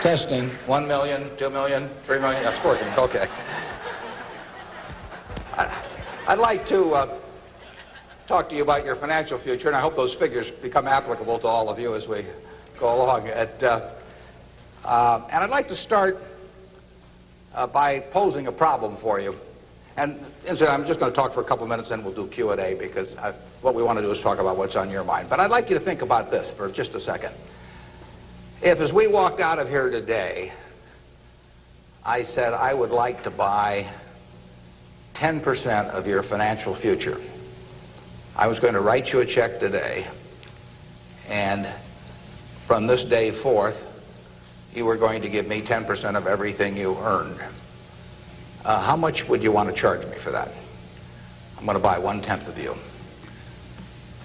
Testing. 1 million, 2 million, 3 million. That's working. Okay. I'd like to talk to you about your financial future, and I hope those figures become applicable to all of you as we go along. And I'd like to start by posing a problem for you. And incidentally, I'm just going to talk for a couple of minutes, and we'll do Q&A, because what we want to do is talk about what's on your mind. But I'd like you to think about this for just a second. If, as we walked out of here today, I said I would like to buy 10% of your financial future, I was going to write you a check today, and from this day forth, you were going to give me 10% of everything you earned. How much would you want to charge me for that? I'm going to buy 1/10 of you.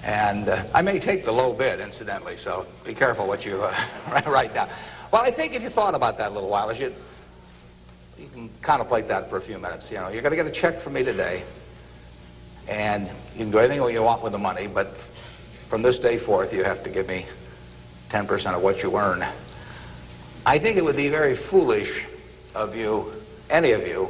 And I may take the low bid, incidentally, so be careful what you write down. Well, I think if you thought about that a little while, you can contemplate that for a few minutes. You know, you're going to get a check from me today, and you can do anything you want with the money, but from this day forth, you have to give me 10% of what you earn. I think it would be very foolish of you, any of you,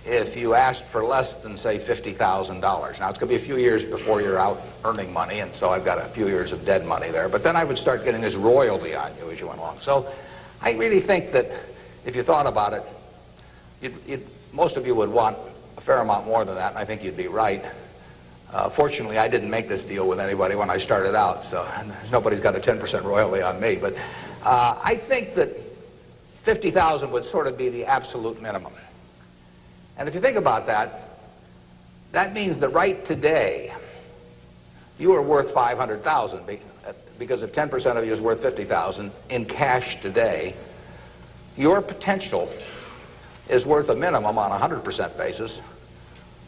if you asked for less than, say, $50,000. Now, it's going to be a few years before you're out earning money, and so I've got a few years of dead money there. But then I would start getting this royalty on you as you went along. So I really think that if you thought about it, most of you would want a fair amount more than that, and I think you'd be right. Fortunately, I didn't make this deal with anybody when I started out, so nobody's got a 10% royalty on me. But I think that $50,000 would sort of be the absolute minimum. And if you think about that, that means that right today, you are worth $500,000, because if 10% of you is worth $50,000 in cash today, your potential is worth a minimum on a 100% basis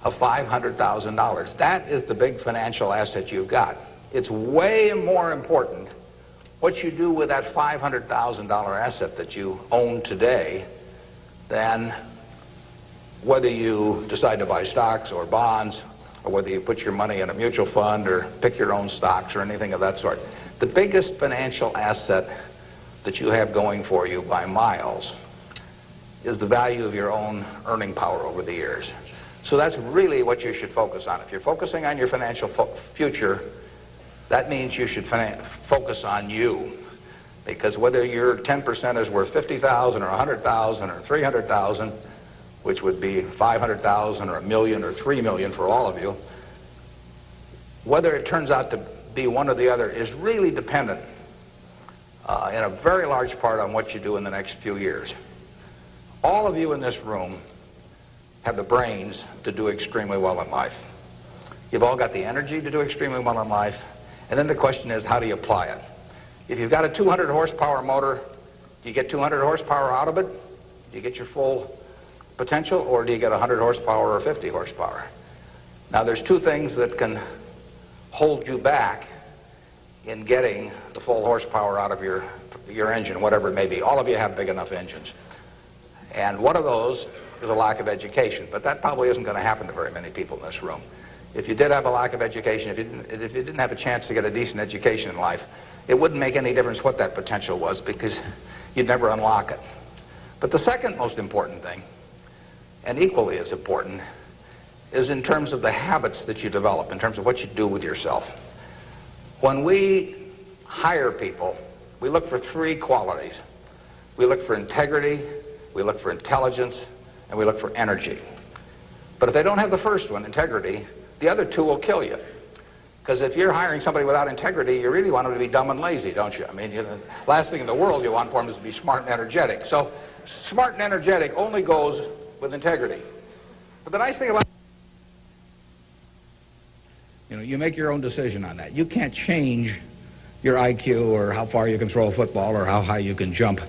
of $500,000. That is the big financial asset you've got. It's way more important what you do with that $500,000 asset that you own today than whether you decide to buy stocks or bonds, or whether you put your money in a mutual fund or pick your own stocks or anything of that sort. The biggest financial asset that you have going for you by miles is the value of your own earning power over the years. So that's really what you should focus on. If you're focusing on your financial future, that means you should focus on you. Because whether your 10% is worth $50,000 or $100,000 or $300,000, which would be $500,000 or $1 million or $3 million for all of you, whether it turns out to be one or the other is really dependent in a very large part on what you do in the next few years. All of you in this room have the brains to do extremely well in life. You've all got the energy to do extremely well in life, and then the question is, how do you apply it? If you've got a 200 horsepower motor, do you get 200 horsepower out of it? Do you get your full potential, or do you get 100 horsepower or 50 horsepower? Now, there's two things that can hold you back in getting the full horsepower out of your engine, whatever it may be. All of you have big enough engines. And one of those is a lack of education, but that probably isn't going to happen to very many people in this room. If you did have a lack of education, if you didn't have a chance to get a decent education in life, it wouldn't make any difference what that potential was, because you'd never unlock it. But the second most important thing, and equally as important, is in terms of the habits that you develop, in terms of what you do with yourself. When we hire people, we look for three qualities. We look for integrity, we look for intelligence, and we look for energy. But if they don't have the first one, integrity, the other two will kill you. Because if you're hiring somebody without integrity, you really want them to be dumb and lazy, don't you? I mean, the last thing in the world you want for them is to be smart and energetic. So smart and energetic only goes with integrity. But the nice thing about, you make your own decision on that. You can't change your IQ or how far you can throw a football or how high you can jump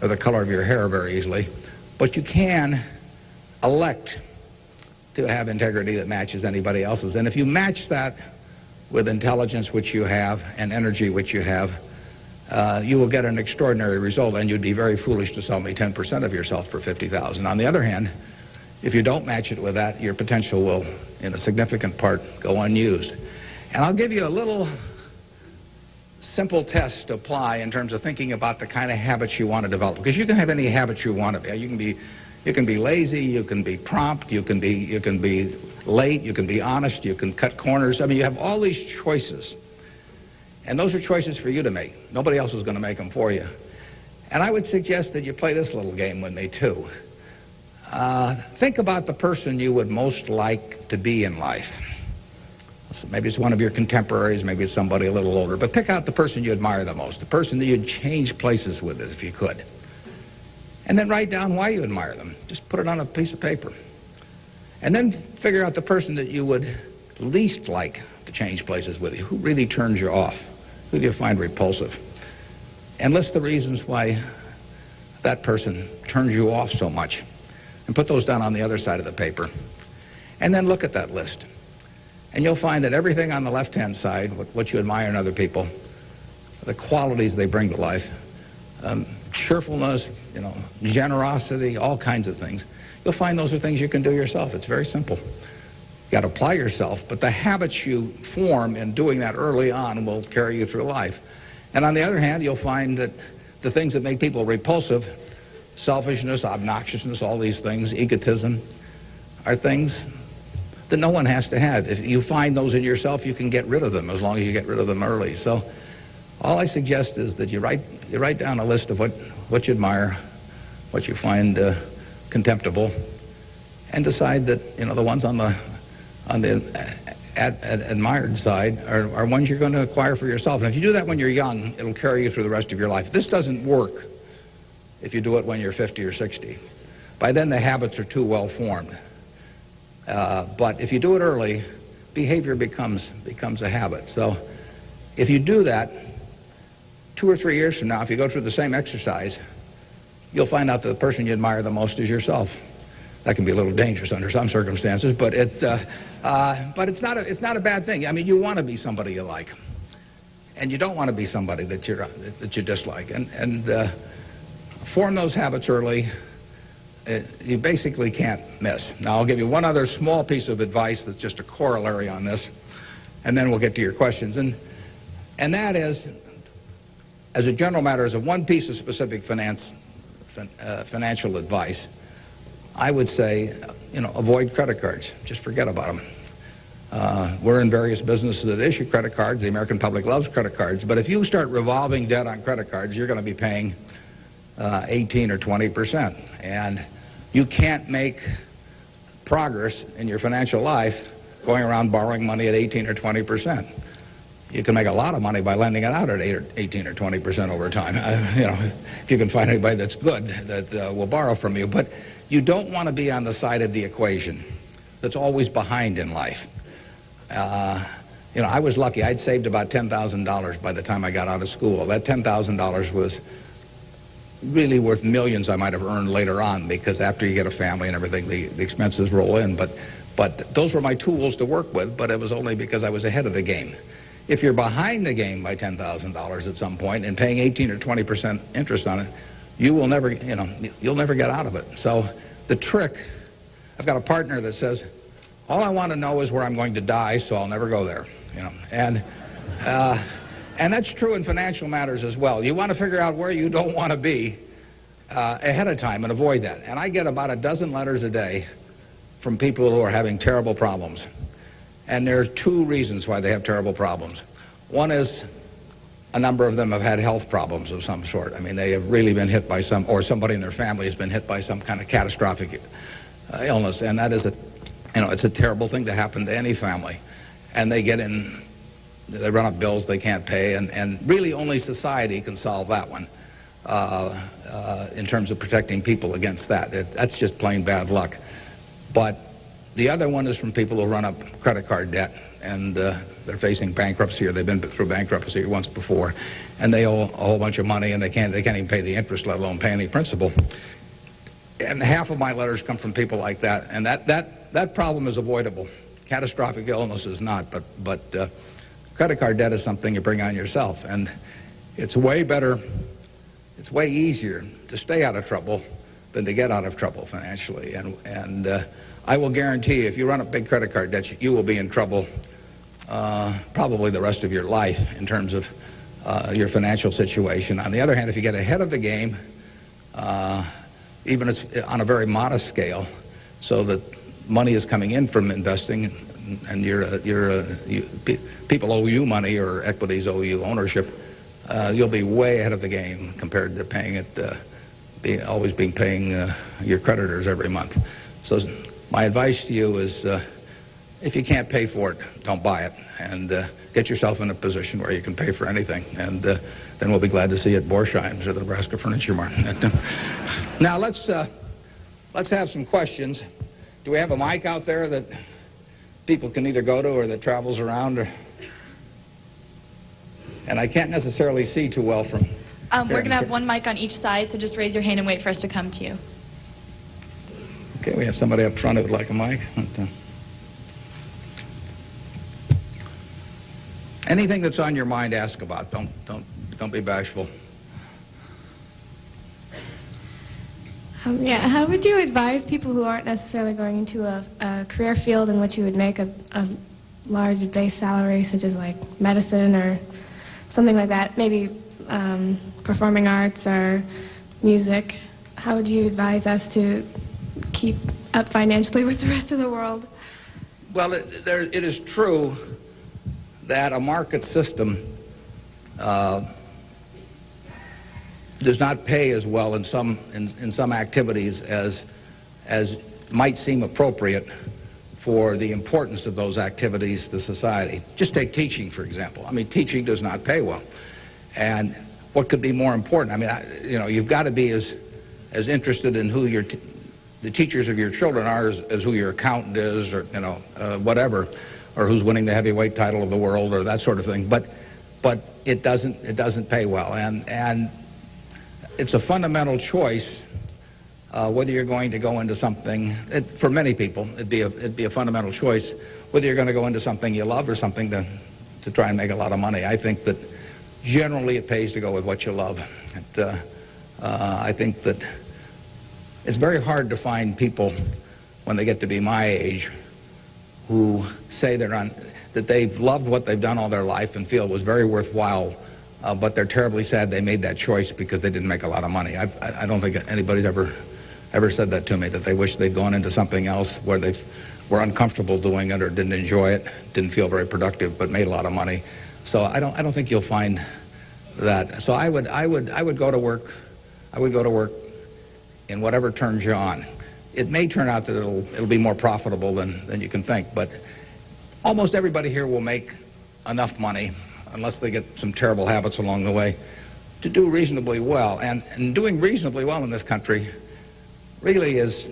or the color of your hair very easily. But you can elect to have integrity that matches anybody else's. And if you match that with intelligence, which you have, and energy, which you have, you will get an extraordinary result, and you'd be very foolish to sell me 10% of yourself for $50,000. On the other hand, if you don't match it with that, your potential will, in a significant part, go unused. And I'll give you a little simple tests to apply in terms of thinking about the kind of habits you want to develop. Because you can have any habit you want to be. You can be lazy, you can be prompt, you can be late, you can be honest, you can cut corners. I mean, you have all these choices. And those are choices for you to make. Nobody else is going to make them for you. And I would suggest that you play this little game with me, too. Think about the person you would most like to be in life. So maybe it's one of your contemporaries, maybe it's somebody a little older, but pick out the person you admire the most, the person that you'd change places with if you could. And then write down why you admire them. Just put it on a piece of paper. And then figure out the person that you would least like to change places with you. Who really turns you off? Who do you find repulsive? And list the reasons why that person turns you off so much. And put those down on the other side of the paper. And then look at that list. And you'll find that everything on the left-hand side, what you admire in other people, the qualities they bring to life, cheerfulness, generosity, all kinds of things, you'll find those are things you can do yourself. It's very simple. You got to apply yourself, but the habits you form in doing that early on will carry you through life. And on the other hand, you'll find that the things that make people repulsive, selfishness, obnoxiousness, all these things, egotism, are things that no one has to have. If you find those in yourself, you can get rid of them as long as you get rid of them early. So all I suggest is that you write down a list of what you admire, what you find contemptible, and decide that the ones on the admired side are ones you're going to acquire for yourself. And if you do that when you're young, it'll carry you through the rest of your life. This doesn't work if you do it when you're 50 or 60. By then, the habits are too well formed. But if you do it early, behavior becomes a habit. So if you do that, 2 or 3 years from now, if you go through the same exercise, you'll find out that the person you admire the most is yourself. That can be a little dangerous under some circumstances, but it's not a bad thing. I mean, you want to be somebody you like, and you don't want to be somebody that you dislike. And form those habits early. You basically can't miss. Now, I'll give you one other small piece of advice that's just a corollary on this, and then we'll get to your questions. And that is, as a general matter, as a one piece of specific financial advice, I would say, avoid credit cards. Just forget about them. We're in various businesses that issue credit cards. The American public loves credit cards. But if you start revolving debt on credit cards, you're going to be paying 18 or 20%. And you can't make progress in your financial life going around borrowing money at 18 or 20%. You can make a lot of money by lending it out at 18 or 20% over time. If you can find anybody that's good that will borrow from you. But you don't want to be on the side of the equation that's always behind in life. I was lucky. I'd saved about $10,000 by the time I got out of school. That $10,000 was really worth millions I might have earned later on, because after you get a family and everything, the expenses roll in. But those were my tools to work with, but it was only because I was ahead of the game. If you're behind the game by $10,000 at some point and paying 18 or 20% interest on it, you will never, you'll never get out of it. So the trick, I've got a partner that says, all I want to know is where I'm going to die, so I'll never go there. And that's true in financial matters as well. You want to figure out where you don't want to be ahead of time and avoid that. And I get about a dozen letters a day from people who are having terrible problems. And there are two reasons why they have terrible problems. One is a number of them have had health problems of some sort. I mean, they have really been hit by or somebody in their family has been hit by some kind of catastrophic illness. And that is it's a terrible thing to happen to any family. And they run up bills they can't pay, and really only society can solve that one in terms of protecting people against that. That's just plain bad luck. But the other one is from people who run up credit card debt, and they're facing bankruptcy, or they've been through bankruptcy once before, and they owe a whole bunch of money, and they can't even pay the interest, let alone pay any principal. And half of my letters come from people like that, and that problem is avoidable. Catastrophic illness is not, but credit card debt is something you bring on yourself, and it's way better, it's way easier to stay out of trouble than to get out of trouble financially. And I will guarantee you, if you run up big credit card debts, you will be in trouble probably the rest of your life in terms of your financial situation. On the other hand, if you get ahead of the game, even if it's on a very modest scale, so that money is coming in from investing, and people owe you money or equities owe you ownership, you'll be way ahead of the game compared to paying it, always paying your creditors every month. So my advice to you is, if you can't pay for it, don't buy it, and get yourself in a position where you can pay for anything, and then we'll be glad to see you at Borsheim's or the Nebraska Furniture Mart. Now let's have some questions. Do we have a mic out there that people can either go to or that travels around? And I can't necessarily see too well from we're going to have one mic on each side, so just raise your hand and wait for us to come to you. Okay, we have somebody up front who would like a mic. Anything that's on your mind, ask about. Don't be bashful. Yeah, how would you advise people who aren't necessarily going into a career field in which you would make a large base salary, such as like medicine or something like that, maybe performing arts or music? How would you advise us to keep up financially with the rest of the world? Well, it is true that a market system does not pay as well in some activities as might seem appropriate for the importance of those activities to society. Just take teaching, for example. I mean, teaching does not pay well. And what could be more important? I mean, you've got to be as interested in who the teachers of your children are as who your accountant is, or whatever, or who's winning the heavyweight title of the world, or that sort of thing. But it doesn't pay well, and it's a fundamental choice whether you're going to go into something. For many people, it'd be a fundamental choice whether you're going to go into something you love or something to try and make a lot of money. I think that generally it pays to go with what you love. I think that it's very hard to find people when they get to be my age who say that they've loved what they've done all their life and feel it was very worthwhile, but they're terribly sad they made that choice because they didn't make a lot of money. I don't think anybody's ever said that to me, that they wish they'd gone into something else where they were uncomfortable doing it or didn't enjoy it, didn't feel very productive, but made a lot of money. So I don't think you'll find that. So I would go to work. I would go to work in whatever turns you on. It may turn out that it'll be more profitable than you can think, but almost everybody here will make enough money, unless they get some terrible habits along the way, to do reasonably well. And doing reasonably well in this country really is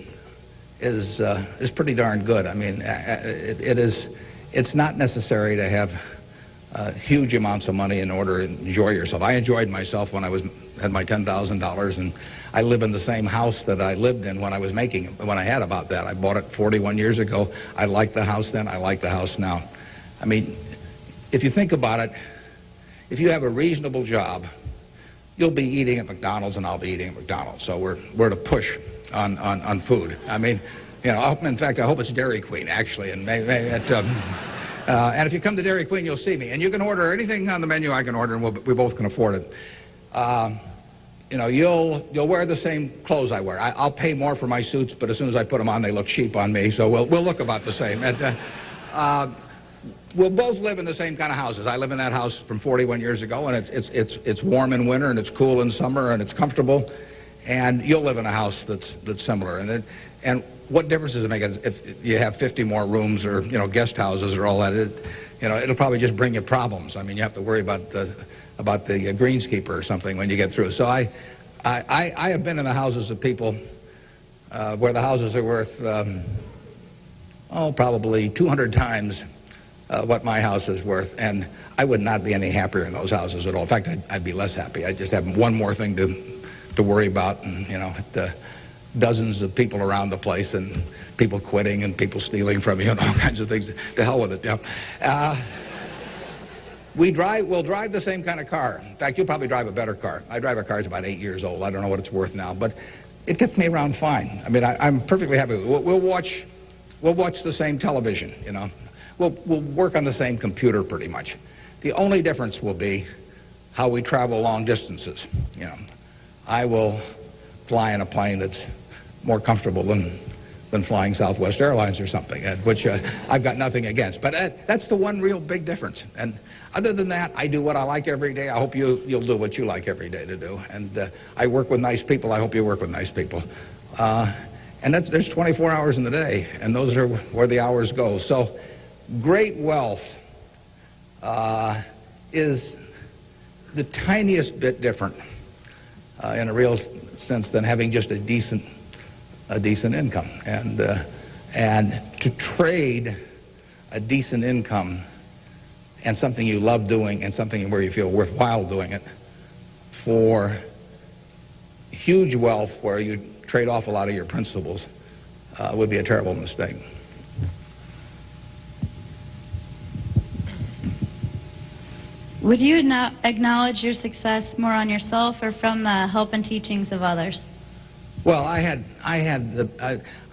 pretty darn good. I mean, it's not necessary to have huge amounts of money in order to enjoy yourself. I enjoyed myself when I had my $10,000, and I live in the same house that I lived in when I had about that. I bought it 41 years ago. I liked the house then. I like the house now. I mean, if you think about it, if you have a reasonable job, you'll be eating at McDonald's and I'll be eating at McDonald's. So we're at a push on food. I mean, in fact, I hope it's Dairy Queen, actually, and and if you come to Dairy Queen, you'll see me. And you can order anything on the menu I can order, and we both can afford it. You'll wear the same clothes I wear. I'll pay more for my suits, but as soon as I put them on, they look cheap on me. So we'll look about the same. We'll both live in the same kind of houses. I live in that house from 41 years ago, and it's warm in winter, and it's cool in summer, and it's comfortable. And you'll live in a house that's similar. And what difference does it make if you have 50 more rooms or guest houses or all that? It'll probably just bring you problems. I mean, you have to worry about the greenskeeper or something when you get through. So I have been in the houses of people where the houses are worth probably 200 times what my house is worth, and I would not be any happier in those houses at all. In fact, I'd be less happy. I just have one more thing to worry about, and dozens of people around the place, and people quitting, and people stealing from you, and all kinds of things. To hell with it. We'll drive the same kind of car. In fact, you'll probably drive a better car. I drive a car that's about 8 years old. I don't know what it's worth now, but it gets me around fine. I mean, I'm perfectly happy. We'll watch the same television. We'll work on the same computer pretty much. The only difference will be how we travel long distances. You know, I will fly in a plane that's more comfortable than flying Southwest Airlines or something, which I've got nothing against. But that's the one real big difference. And other than that, I do what I like every day. I hope you'll do what you like every day to do. And I work with nice people. I hope you work with nice people. And there's 24 hours in the day, and those are where the hours go. So great wealth is the tiniest bit different in a real sense than having just a decent income. And to trade a decent income and something you love doing and something where you feel worthwhile doing it for huge wealth where you trade off a lot of your principles would be a terrible mistake. Would you acknowledge your success more on yourself or from the help and teachings of others? Well, I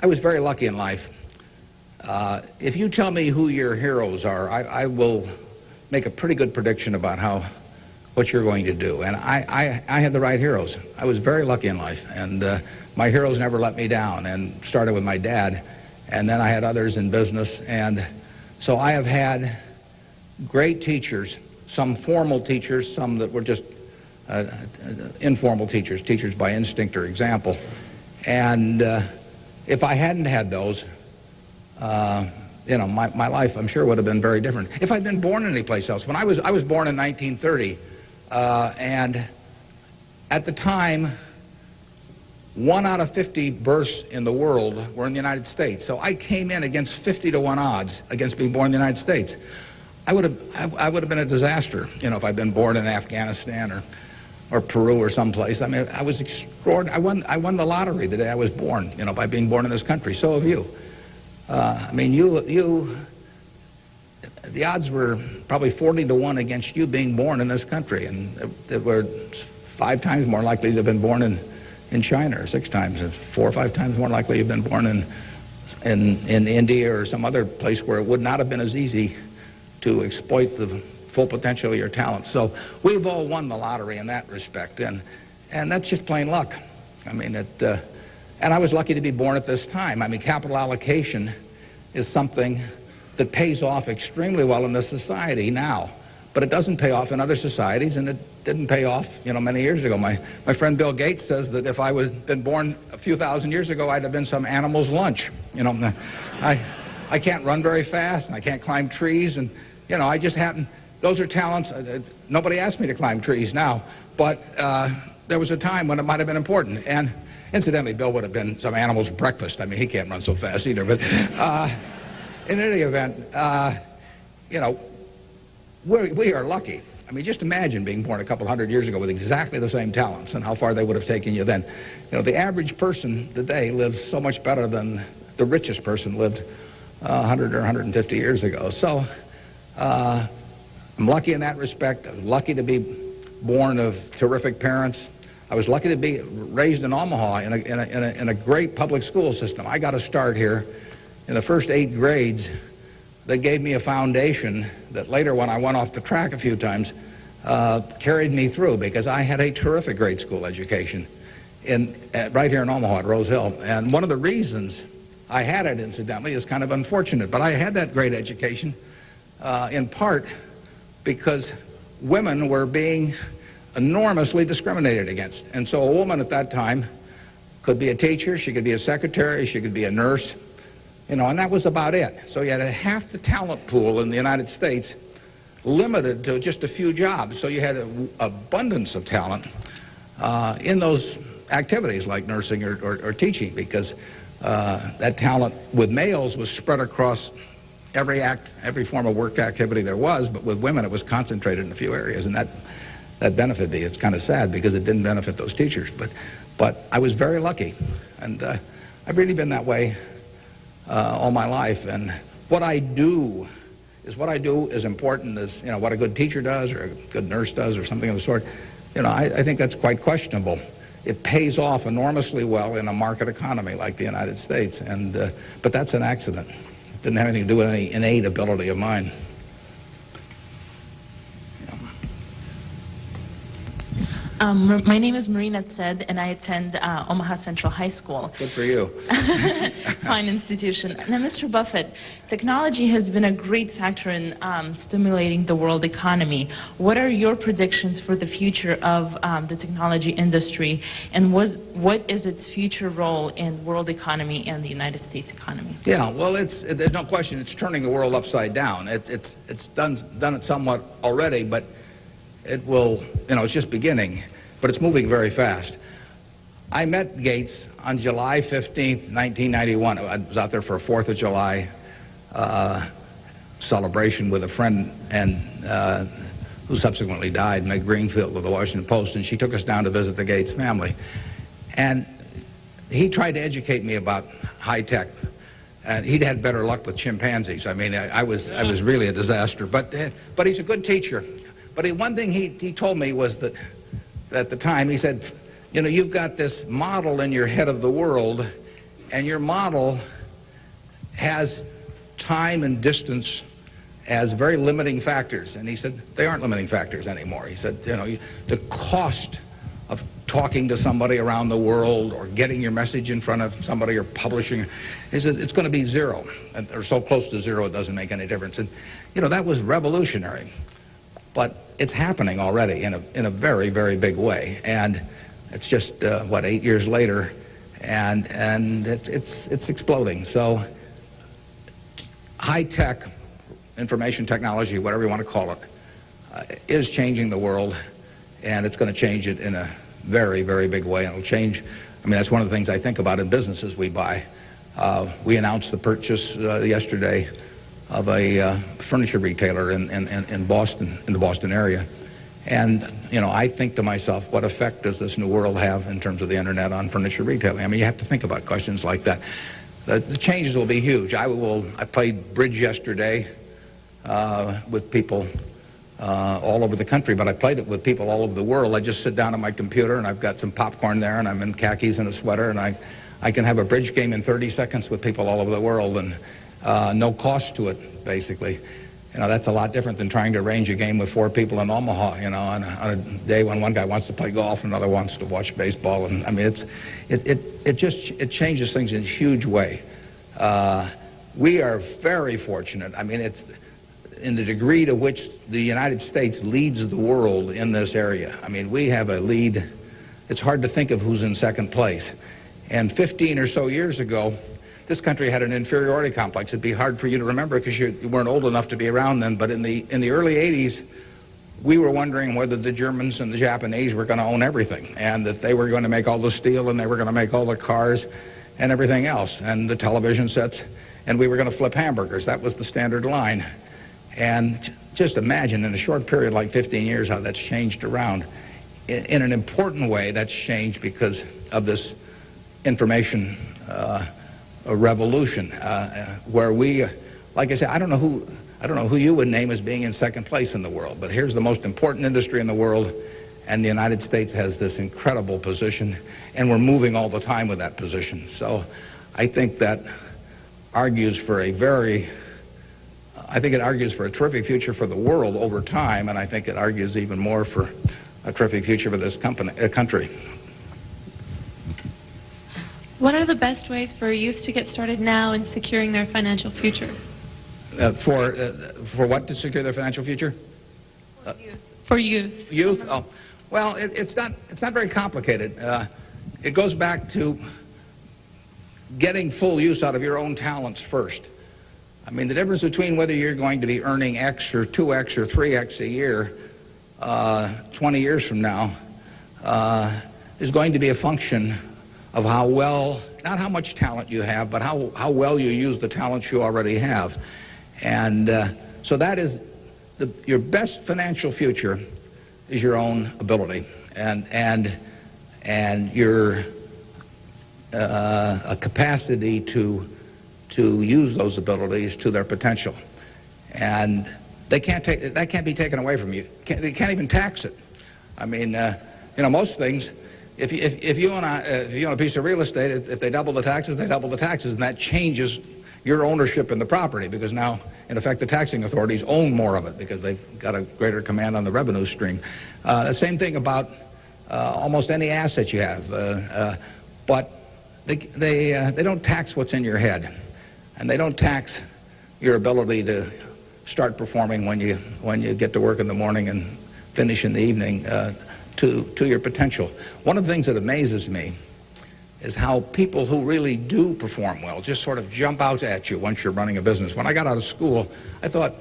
was very lucky in life. If you tell me who your heroes are, I will make a pretty good prediction about what you're going to do. And I had the right heroes. I was very lucky in life, and my heroes never let me down. And started with my dad, and then I had others in business, and so I have had great teachers. Some formal teachers, some that were just informal teachers by instinct or example. And if I hadn't had those, you know, my life, I'm sure, would have been very different. If I'd been born anyplace else. When I was born in 1930, and at the time, 1 out of 50 births in the world were in the United States. So I came in against 50-to-1 odds against being born in the United States. I would have been a disaster, you know, if I'd been born in Afghanistan or Peru or someplace. I mean, I was extraordinary. I won the lottery the day I was born, you know, by being born in this country. So have you. I mean, the odds were probably 40-to-1 against you being born in this country, and they were 5 times more likely to have been born in China, or 6 times, or 4 or 5 times more likely to have been born in India or some other place where it would not have been as easy to exploit the full potential of your talent. So we've all won the lottery in that respect, and that's just plain luck. I mean, and I was lucky to be born at this time. I mean, capital allocation is something that pays off extremely well in this society now, but it doesn't pay off in other societies, and it didn't pay off, you know, many years ago. My friend Bill Gates says that if I had been born a few thousand years ago, I'd have been some animal's lunch. You know, I can't run very fast, and I can't climb trees, and, you know, I just happen, those are talents. Nobody asked me to climb trees now, but there was a time when it might have been important. And incidentally, Bill would have been some animal's breakfast. I mean, he can't run so fast either. But in any event, you know, we are lucky. I mean, just imagine being born a couple hundred years ago with exactly the same talents and how far they would have taken you then. You know, the average person today lives so much better than the richest person lived 100 or 150 years ago. So I'm lucky in that respect. I'm lucky to be born of terrific parents. I was lucky to be raised in Omaha in a great public school system. I got a start here in the first 8 grades that gave me a foundation that later, when I went off the track a few times, carried me through, because I had a terrific grade school education right here in Omaha at Rose Hill. And one of the reasons I had it, incidentally, is kind of unfortunate, but I had that great education in part because women were being enormously discriminated against. And so a woman at that time could be a teacher, she could be a secretary, she could be a nurse, you know, and that was about it. So you had half the talent pool in the United States limited to just a few jobs. So you had an abundance of talent in those activities like nursing or teaching, because that talent with males was spread across every form of work activity there was, but with women it was concentrated in a few areas, and that benefited me. It's kind of sad because it didn't benefit those teachers, but I was very lucky, and I've really been that way all my life. And what I do is important as, you know, what a good teacher does or a good nurse does or something of the sort. You know, I think that's quite questionable. It pays off enormously well in a market economy like the United States, and but that's an accident. It didn't have anything to do with any innate ability of mine. My name is Marina Tsed, and I attend Omaha Central High School. Good for you. Fine institution. Now, Mr. Buffett, technology has been a great factor in stimulating the world economy. What are your predictions for the future of the technology industry, and what is its future role in world economy and the United States economy? Yeah, well, there's no question it's turning the world upside down. It's done it somewhat already, but it will, it's just beginning, but it's moving very fast. I met Gates on July 15th, 1991. I was out there for a 4th of July celebration with a friend and who subsequently died, Meg Greenfield of the Washington Post, and she took us down to visit the Gates family. And he tried to educate me about high tech. And he'd had better luck with chimpanzees. I mean, I was really a disaster. But he's a good teacher. But one thing he told me was that at the time, he said, you've got this model in your head of the world, and your model has time and distance as very limiting factors. And he said, they aren't limiting factors anymore. He said, the cost of talking to somebody around the world or getting your message in front of somebody or publishing, he said, it's going to be zero, or so close to zero it doesn't make any difference. And, that was revolutionary. But it's happening already in a very, very big way. And it's just, 8 years later, and it's exploding. So high-tech information technology, whatever you want to call it, is changing the world, and it's going to change it in a very, very big way. And it'll change, that's one of the things I think about in businesses we buy. We announced the purchase yesterday of a furniture retailer in Boston, in the Boston area. And, I think to myself, what effect does this new world have in terms of the internet on furniture retailing? You have to think about questions like that. The changes will be huge. I played bridge yesterday with people all over the country, but I played it with people all over the world. I just sit down at my computer, and I've got some popcorn there, and I'm in khakis and a sweater, and I can have a bridge game in 30 seconds with people all over the world, and no cost to it, basically. That's a lot different than trying to arrange a game with 4 people in Omaha, on a day when one guy wants to play golf and another wants to watch baseball. And it changes things in a huge way. We are very fortunate. It's in the degree to which the United States leads the world in this area. We have a lead. It's hard to think of who's in second place. And 15 or so years ago, this country had an inferiority complex. It'd be hard for you to remember because you weren't old enough to be around then. But in the early 80s, we were wondering whether the Germans and the Japanese were going to own everything, and that they were going to make all the steel, and they were going to make all the cars and everything else, and the television sets, and we were going to flip hamburgers. That was the standard line. And just imagine in a short period like 15 years how that's changed around. In an important way, that's changed because of this information a revolution where we, like I said, I don't know who you would name as being in second place in the world, but here's the most important industry in the world, and the United States has this incredible position, and we're moving all the time with that position. So I think that argues for a terrific future for the world over time, and I think it argues even more for a terrific future for this country. What are the best ways for youth to get started now in securing their financial future? For what to secure their financial future? For youth. Youth? Oh, well, it's not very complicated. It goes back to getting full use out of your own talents first. The difference between whether you're going to be earning X or 2X or 3X a year 20 years from now is going to be a function of how well, not how much talent you have, but how well you use the talents you already have. And so that is your best financial future is your own ability and your a capacity to use those abilities to their potential. And that can't be taken away from you. They can't even tax it. Most things, if you own a piece of real estate, if they double the taxes, they double the taxes, and that changes your ownership in the property, because now, in effect, the taxing authorities own more of it because they've got a greater command on the revenue stream. The same thing about almost any asset you have. But they don't tax what's in your head, and they don't tax your ability to start performing when you get to work in the morning and finish in the evening to your potential. One of the things that amazes me is how people who really do perform well just sort of jump out at you once you're running a business. When I got out of school, I thought,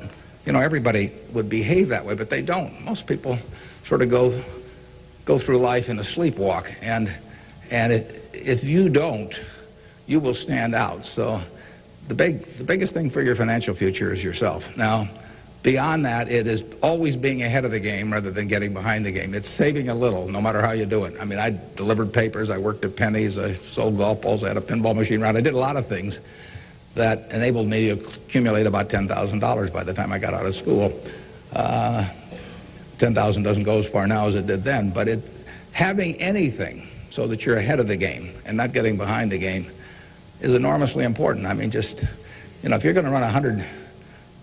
everybody would behave that way, but they don't. Most people sort of go through life in a sleepwalk, and if you don't, you will stand out. So the biggest thing for your financial future is yourself. Now, beyond that, it is always being ahead of the game rather than getting behind the game. It's saving a little, no matter how you do it. I mean, I delivered papers, I worked at Penny's, I sold golf balls, I had a pinball machine around. I did a lot of things that enabled me to accumulate about $10,000 by the time I got out of school. 10,000 doesn't go as far now as it did then, but having anything so that you're ahead of the game and not getting behind the game is enormously important. I mean, just, if you're going to run a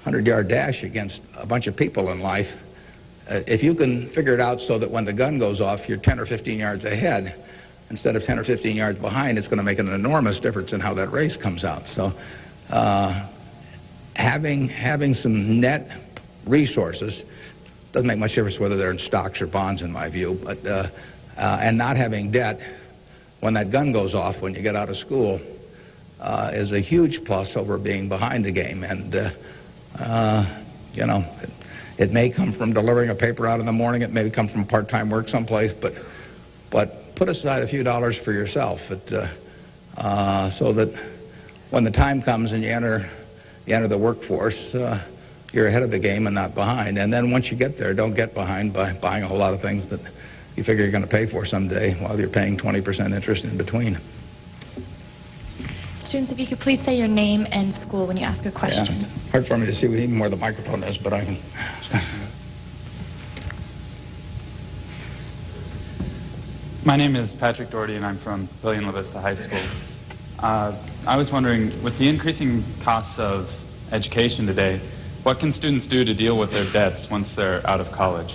100-yard dash against a bunch of people in life, if you can figure it out so that when the gun goes off, you're 10 or 15 yards ahead instead of 10 or 15 yards behind, it's going to make an enormous difference in how that race comes out. So having some net resources doesn't make much difference whether they're in stocks or bonds, in my view, but and not having debt when that gun goes off when you get out of school is a huge plus over being behind the game. And it may come from delivering a paper out in the morning, it may come from part-time work someplace, but put aside a few dollars for yourself so that when the time comes and you enter the workforce, you're ahead of the game and not behind. And then once you get there, don't get behind by buying a whole lot of things that you figure you're going to pay for someday while you're paying 20% interest in between. Students, if you could please say your name and school when you ask a question. Yeah, it's hard for me to see even where the microphone is, but I can. My name is Patrick Doherty, and I'm from Pillion La Vista High School. I was wondering, with the increasing costs of education today, what can students do to deal with their debts once they're out of college?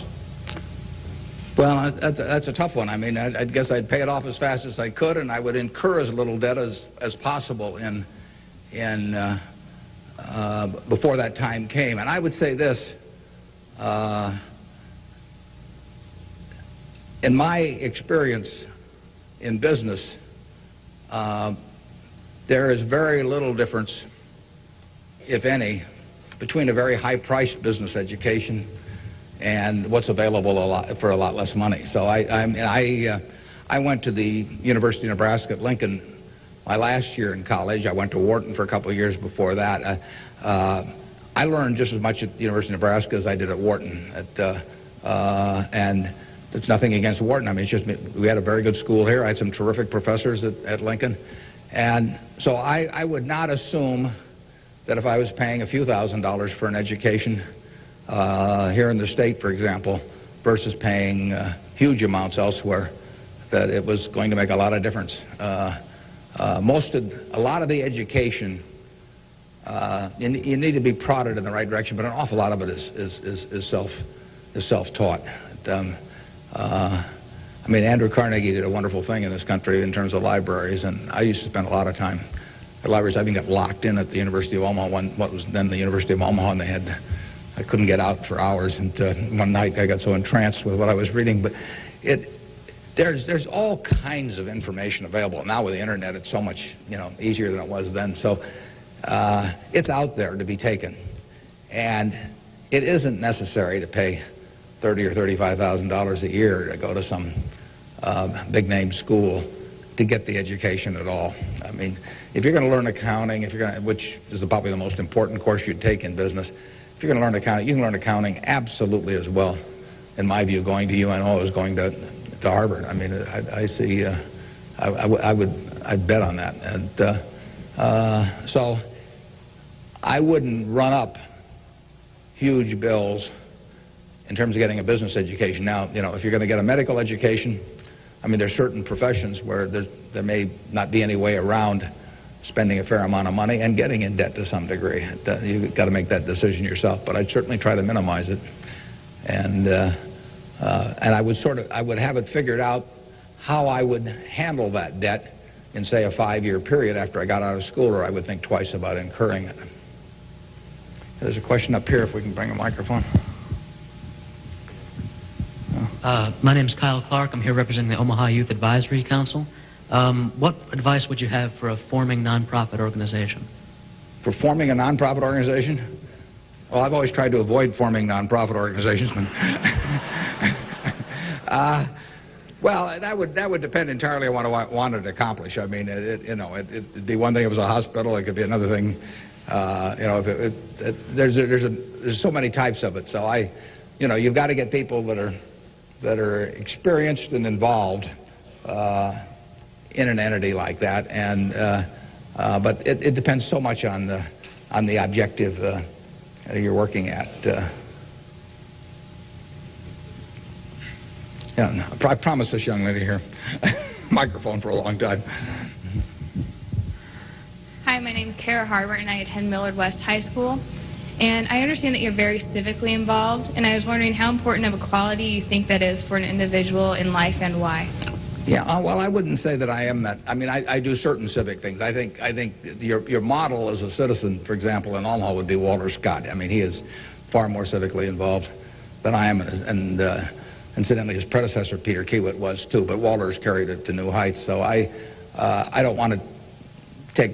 Well, that's a tough one. I mean, I guess I'd pay it off as fast as I could, and I would incur as little debt as possible before that time came. And I would say this, in my experience in business, there is very little difference, if any, between a very high-priced business education and what's available for a lot less money. So I went to the University of Nebraska at Lincoln my last year in college. I went to Wharton for a couple of years before that. I learned just as much at the University of Nebraska as I did at Wharton. And it's nothing against Wharton. I mean, it's just we had a very good school here. I had some terrific professors at Lincoln. And so I would not assume that if I was paying a few $1,000s for an education here in the state, for example, versus paying huge amounts elsewhere, that it was going to make a lot of difference. A lot of the education, you need to be prodded in the right direction, but an awful lot of it is self-taught. I mean, Andrew Carnegie did a wonderful thing in this country in terms of libraries, and I used to spend a lot of time at libraries. I even got locked in at the University of Omaha, what was then the University of Omaha, and I couldn't get out for hours. And one night I got so entranced with what I was reading. But there's all kinds of information available now with the internet. It's so much easier than it was then. So it's out there to be taken, and it isn't necessary to pay $30,000 or $35,000 a year to go to some big-name school to get the education at all. I mean, if you're going to learn accounting, which is probably the most important course you'd take in business, if you're going to learn accounting, you can learn accounting absolutely as well, in my view, going to UNO as going to Harvard. I mean, I see. I'd bet on that, and so I wouldn't run up huge bills in terms of getting a business education. Now, if you're going to get a medical education, I mean, there's certain professions where there may not be any way around spending a fair amount of money and getting in debt to some degree. You've got to make that decision yourself, but I'd certainly try to minimize it. And And I would have it figured out how I would handle that debt in, say, a 5-year period after I got out of school, or I would think twice about incurring it. There's a question up here, if we can bring a microphone. My name is Kyle Clark. I'm here representing the Omaha Youth Advisory Council. What advice would you have for a forming nonprofit organization? For forming a nonprofit organization? Well, I've always tried to avoid forming nonprofit organizations. Well, that would depend entirely on what I wanted to accomplish. I mean, it'd be one thing if it was a hospital. It could be another thing. There's so many types of it. So you've got to get people that are experienced and involved in an entity like that. And but it depends so much on the objective you're working at. Yeah, I promised this young lady here microphone for a long time. Hi, my name is Kara Harbert, and I attend Millard West High School. And I understand that you're very civically involved, and I was wondering how important of a quality you think that is for an individual in life and why. Yeah, well, I wouldn't say that I am that. I mean, I do certain civic things. I think your model as a citizen, for example, in Omaha would be Walter Scott. I mean, he is far more civically involved than I am, and incidentally, his predecessor, Peter Kiewit, was too, but Walter's carried it to new heights. So I don't want to take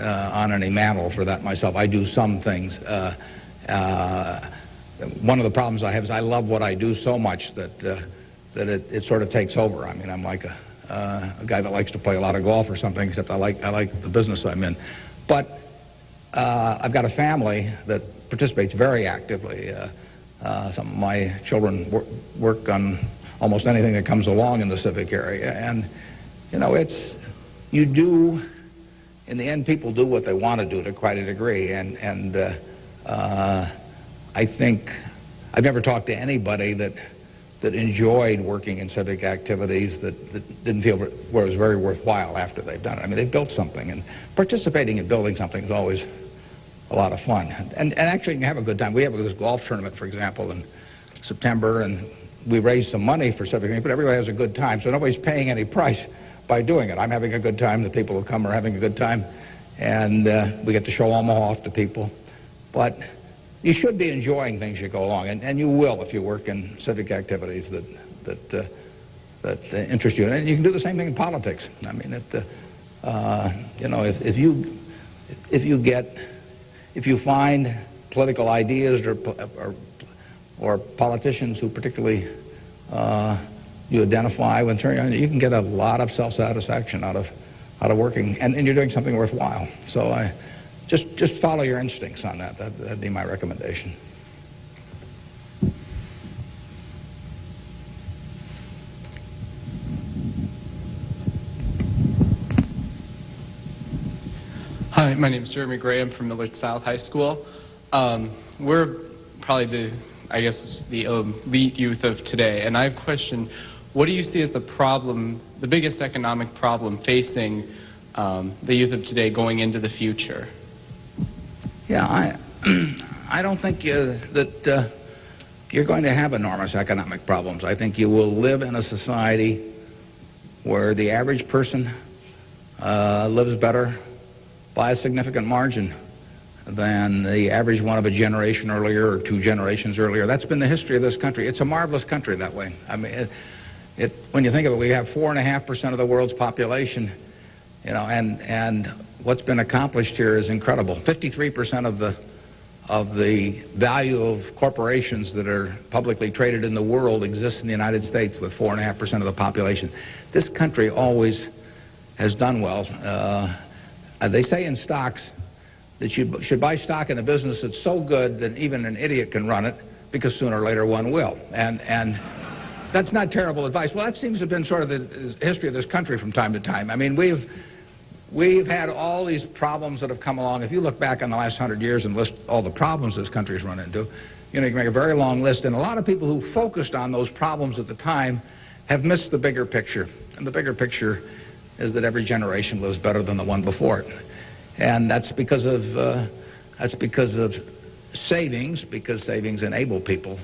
on any mantle for that myself. I do some things. One of the problems I have is I love what I do so much that it sort of takes over. I mean, I'm like a guy that likes to play a lot of golf or something, except I like the business I'm in. But I've got a family that participates very actively. Some of my children work on almost anything that comes along in the civic area. And, in the end, people do what they want to do to quite a degree. And I think I've never talked to anybody that enjoyed working in civic activities that didn't feel where it was very worthwhile after they've done it. I mean, they've built something, and participating in building something is always a lot of fun. And actually, you can have a good time. We have this golf tournament, for example, in September, and we raised some money for civic things, but everybody has a good time, so nobody's paying any price by doing it. I'm having a good time. The people who come are having a good time, and we get to show Omaha off to people. But you should be enjoying things you go along, and you will if you work in civic activities that interest you. And you can do the same thing in politics. I mean, if you find political ideas or politicians who particularly you identify with, you can get a lot of self-satisfaction out of working, and you're doing something worthwhile. So just follow your instincts on that. That'd be my recommendation. Hi, my name is Jeremy Graham from Millard South High School. We're probably the elite youth of today, and I have a question. What do you see as the biggest economic problem facing the youth of today going into the future? Yeah, I don't think that you're going to have enormous economic problems. I think you will live in a society where the average person lives better by a significant margin than the average one of a generation earlier or 2 generations earlier. That's been the history of this country. It's a marvelous country that way. I mean, when you think of it, we have 4.5% of the world's population, and what's been accomplished here is incredible. 53% of the value of corporations that are publicly traded in the world exists in the United States with 4.5% of the population. This country always has done well. They say in stocks that you should buy stock in a business that's so good that even an idiot can run it, because sooner or later one will. And that's not terrible advice. Well, that seems to have been sort of the history of this country from time to time. I mean, we've had all these problems that have come along. If you look back on the last 100 years and list all the problems this country's run into, you can make a very long list. And a lot of people who focused on those problems at the time have missed the bigger picture. And the bigger picture is that every generation lives better than the one before it. And that's because of savings, because savings enable people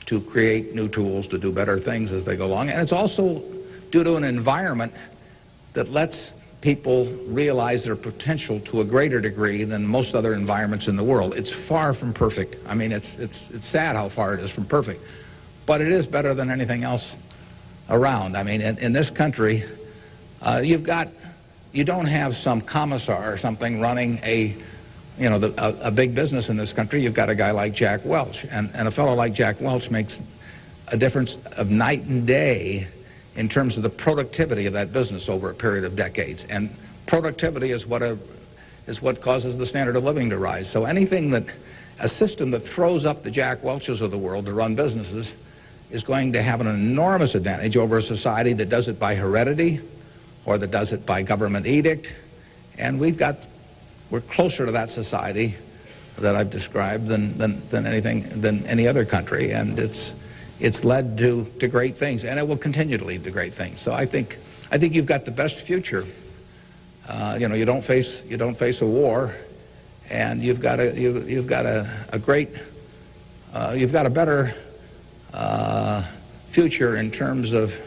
to create new tools to do better things as they go along. And it's also due to an environment that lets people realize their potential to a greater degree than most other environments in the world. It's far from perfect. I mean, it's sad how far it is from perfect. But it is better than anything else around. I mean, in this country, you don't have some commissar or something running a big business in this country. You've got a guy like Jack Welch, and a fellow like Jack Welch makes a difference of night and day in terms of the productivity of that business over a period of decades. And productivity is what causes the standard of living to rise. So a system that throws up the Jack Welches of the world to run businesses is going to have an enormous advantage over a society that does it by heredity or that does it by government edict. And we're closer to that society that I've described than any other country, and it's led to great things, and it will continue to lead to great things. So I think you've got the best future. You don't face a war, and you've got a better future in terms of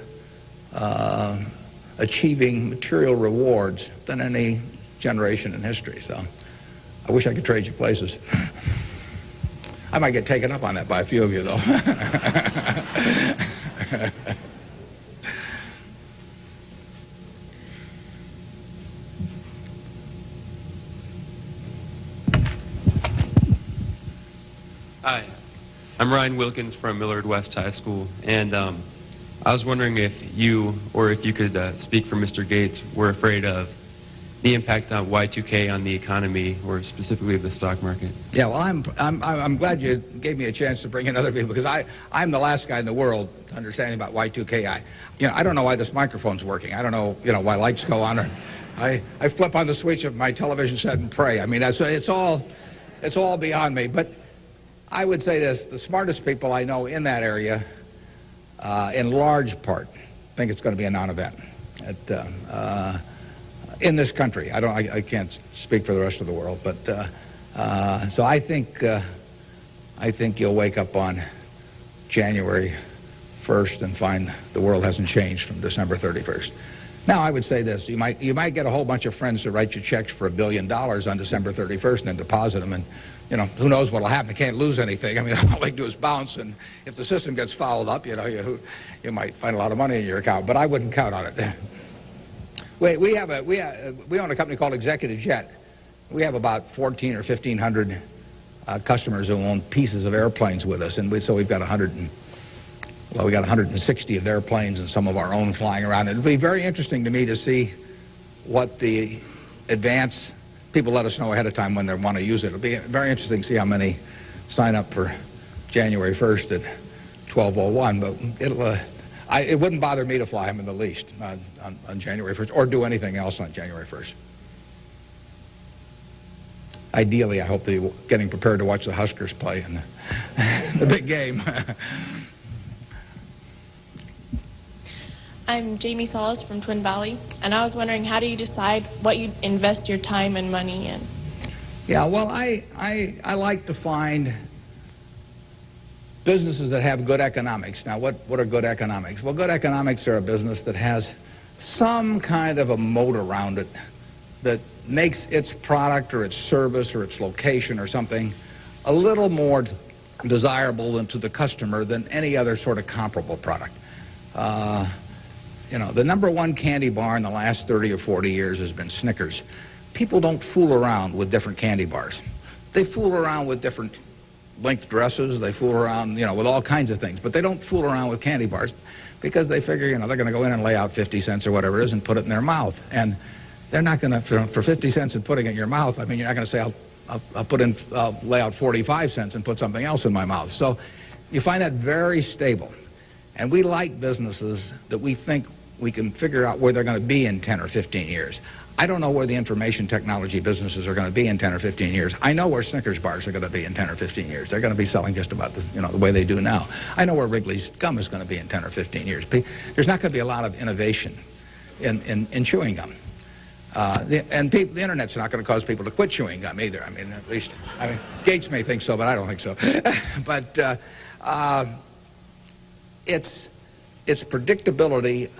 achieving material rewards than any generation in history. So I wish I could trade you places. I might get taken up on that by a few of you, though. Hi, I'm Ryan Wilkins from Millard West High School, and I was wondering if you could speak for Mr. Gates were afraid of the impact on Y2K on the economy, or specifically the stock market. Yeah, well, I'm glad you gave me a chance to bring in other people, because I'm the last guy in the world to understand about Y2K. I don't know why this microphone's working. I don't know, why lights go on. Or I flip on the switch of my television set and pray. I mean, it's all beyond me. But I would say this: the smartest people I know in that area, in large part, think it's going to be a non-event. In this country, I can't speak for the rest of the world, but so I think you'll wake up on January 1st and find the world hasn't changed from December 31st. Now, I would say this: you might get a whole bunch of friends to write you checks for $1 billion on December 31st and then deposit them, and who knows what'll happen? You can't lose anything. I mean, all they do is bounce, and if the system gets fouled up, you might find a lot of money in your account. But I wouldn't count on it. We own a company called Executive Jet. We have about 1,400 or 1,500 customers who own pieces of airplanes with us, and we've got 160 of their planes and some of our own flying around. It'll be very interesting to me to see what the advance. People let us know ahead of time when they want to use it. It'll be very interesting to see how many sign up for January 1st at 12:01. But it wouldn't bother me to fly them in the least on January 1st or do anything else on January 1st. Ideally, I hope they're getting prepared to watch the Huskers play in the big game. I'm Jamie Solis from Twin Valley, and I was wondering, how do you decide what you invest your time and money in? Yeah, well, I like to find businesses that have good economics. Now, what are good economics? Well, good economics are a business that has some kind of a moat around it that makes its product or its service or its location or something a little more desirable to the customer than any other sort of comparable product. The number one candy bar in the last 30 or 40 years has been Snickers. People don't fool around with different candy bars. They fool around with different length dresses. They fool around, with all kinds of things. But they don't fool around with candy bars because they figure, they're going to go in and lay out 50 cents or whatever it is and put it in their mouth. And they're not going to, for 50 cents and putting it in your mouth, I mean, you're not going to say, I'll lay out 45 cents and put something else in my mouth. So you find that very stable. And we like businesses that we think we can figure out where they're going to be in 10 or 15 years. I don't know where the information technology businesses are going to be in 10 or 15 years. I know where Snickers bars are going to be in 10 or 15 years. They're going to be selling just about the way they do now. I know where Wrigley's gum is going to be in 10 or 15 years. There's not going to be a lot of innovation in chewing gum. The internet's not going to cause people to quit chewing gum either. Gates may think so, but I don't think so. But it's predictability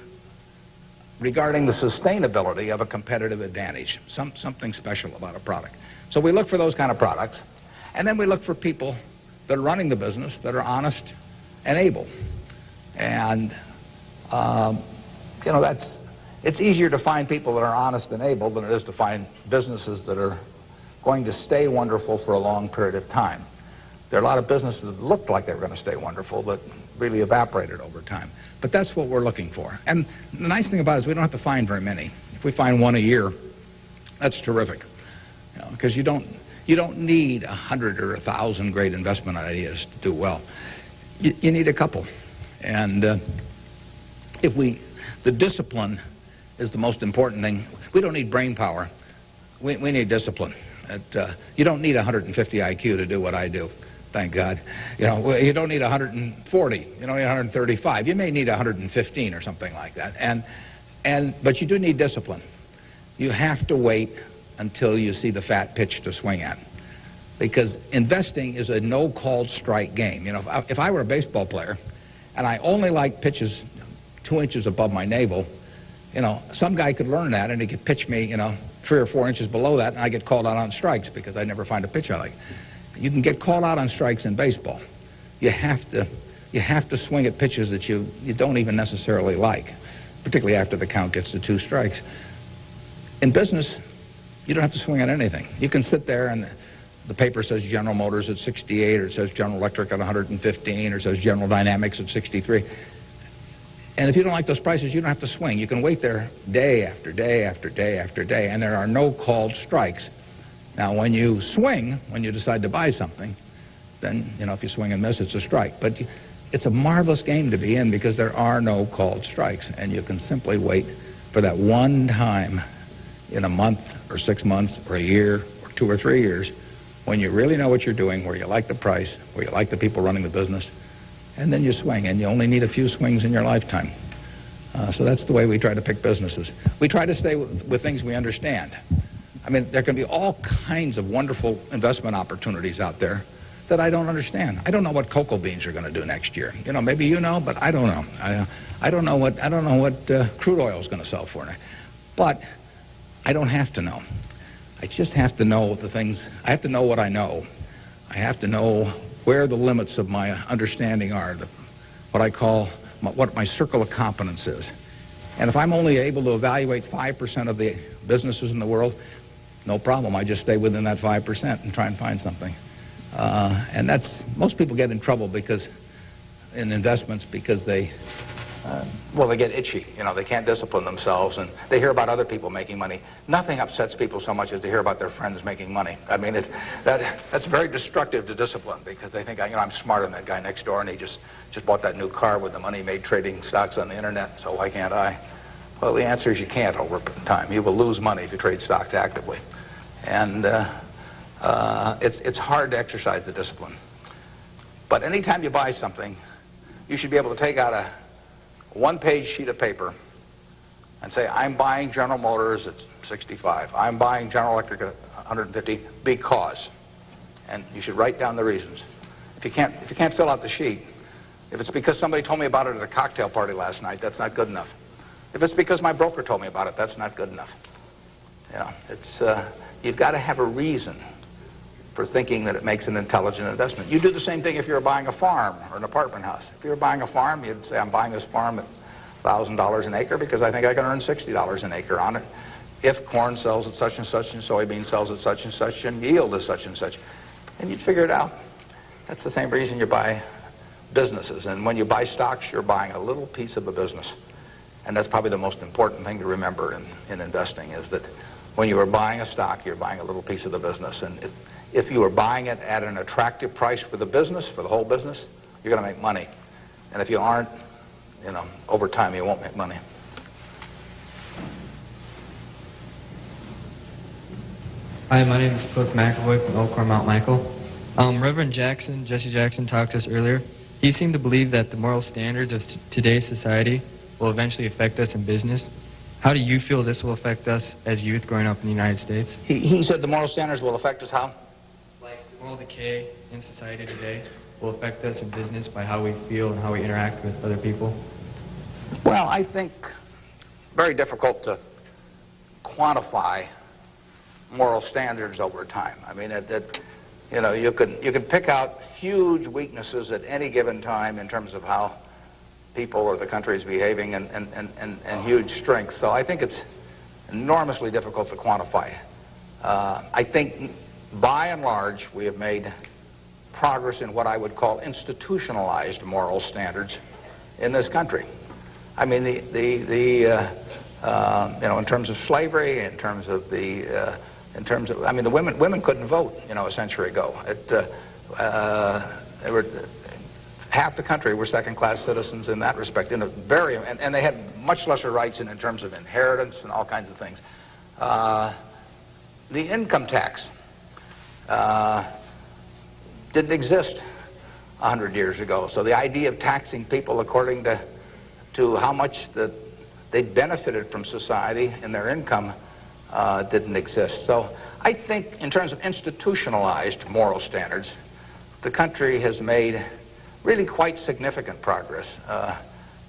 regarding the sustainability of a competitive advantage, something special about a product. So we look for those kind of products, and then we look for people that are running the business that are honest and able. And, you know, it's easier to find people that are honest and able than it is to find businesses that are going to stay wonderful for a long period of time. There are a lot of businesses that looked like they were going to stay wonderful that really evaporated over time. But that's what we're looking for. And the nice thing about it is we don't have to find very many. If we find one a year, that's terrific. Because you don't need 100 or 1,000 great investment ideas to do well. You need a couple. And the discipline is the most important thing. We don't need brain power. We need discipline. You don't need 150 IQ to do what I do. Thank God. You know, you don't need 140. You don't need 135. You may need 115 or something like that. But you do need discipline. You have to wait until you see the fat pitch to swing at. Because investing is a no-called strike game. You know, if I were a baseball player and I only liked pitches 2 inches above my navel, you know, some guy could learn that and he could pitch me, you know, 3 or 4 inches below that, and I get called out on strikes because I never find a pitch I like. You can get called out on strikes in baseball. You have to swing at pitches that you don't even necessarily like, particularly after the count gets to 2 strikes. In business, you don't have to swing at anything. You can sit there and the paper says General Motors at 68, or it says General Electric at 115, or it says General Dynamics at 63. And if you don't like those prices, you don't have to swing. You can wait there day after day after day after day, and there are no called strikes. Now, when you swing, when you decide to buy something, then, you know, if you swing and miss, it's a strike. But it's a marvelous game to be in because there are no called strikes, and you can simply wait for that one time in a month or 6 months or a year or 2 or 3 years when you really know what you're doing, where you like the price, where you like the people running the business, and then you swing, and you only need a few swings in your lifetime. So that's the way we try to pick businesses. We try to stay with things we understand. I mean, there can be all kinds of wonderful investment opportunities out there that I don't understand. I don't know what cocoa beans are going to do next year. You know, maybe you know, but I don't know. I don't know what crude oil is going to sell for. But I don't have to know. I just have to know the things. I have to know what I know. I have to know where the limits of my understanding are, what I call what my circle of competence is. And if I'm only able to evaluate 5% of the businesses in the world, no problem. I just stay within that 5% and try and find something. And most people get in trouble in investments because they get itchy. You know, they can't discipline themselves, and they hear about other people making money. Nothing upsets people so much as to hear about their friends making money. I mean, that's very destructive to discipline because they think, you know, I'm smarter than that guy next door, and he just bought that new car with the money he made trading stocks on the internet, so why can't I? Well, the answer is you can't over time. You will lose money if you trade stocks actively. And it's hard to exercise the discipline. But anytime you buy something, you should be able to take out a one-page sheet of paper and say, I'm buying General Motors at 65. I'm buying General Electric at 150 because. And you should write down the reasons. If you can't fill out the sheet, if it's because somebody told me about it at a cocktail party last night, that's not good enough. If it's because my broker told me about it, that's not good enough. You know, you've got to have a reason for thinking that it makes an intelligent investment. You do the same thing if you're buying a farm or an apartment house. If you're buying a farm, you'd say, I'm buying this farm at $1,000 an acre because I think I can earn $60 an acre on it if corn sells at such and such and soybean sells at such and yield is such and such. And you'd figure it out. That's the same reason you buy businesses. And when you buy stocks, you're buying a little piece of a business. And that's probably the most important thing to remember in investing is that when you are buying a stock, you're buying a little piece of the business. And if you are buying it at an attractive price for the business, for the whole business, you're going to make money. And if you aren't, you know, over time you won't make money. Hi, my name is Cliff McAvoy from Elkhorn Mount Michael. Reverend Jesse Jackson talked to us earlier. He seemed to believe that the moral standards of today's society will eventually affect us in business. How do you feel this will affect us as youth growing up in the United States? He said the moral standards will affect us how? Like moral decay in society today. will affect us in business by how we feel and how we interact with other people? Well, I think very difficult to quantify moral standards over time. I mean, you know, you can pick out huge weaknesses at any given time in terms of how people or the country is behaving, and huge strengths. So I think it's enormously difficult to quantify. I think, by and large, we have made progress in what I would call institutionalized moral standards in this country. I mean, you know, in terms of slavery, in terms of I mean, the women couldn't vote, you know, a century ago. Half the country were second-class citizens in that respect, and they had much lesser rights in terms of inheritance and all kinds of things. The income tax didn't exist 100 years ago, so the idea of taxing people according to how much that they benefited from society and their income didn't exist. So I think in terms of institutionalized moral standards, the country has made really quite significant progress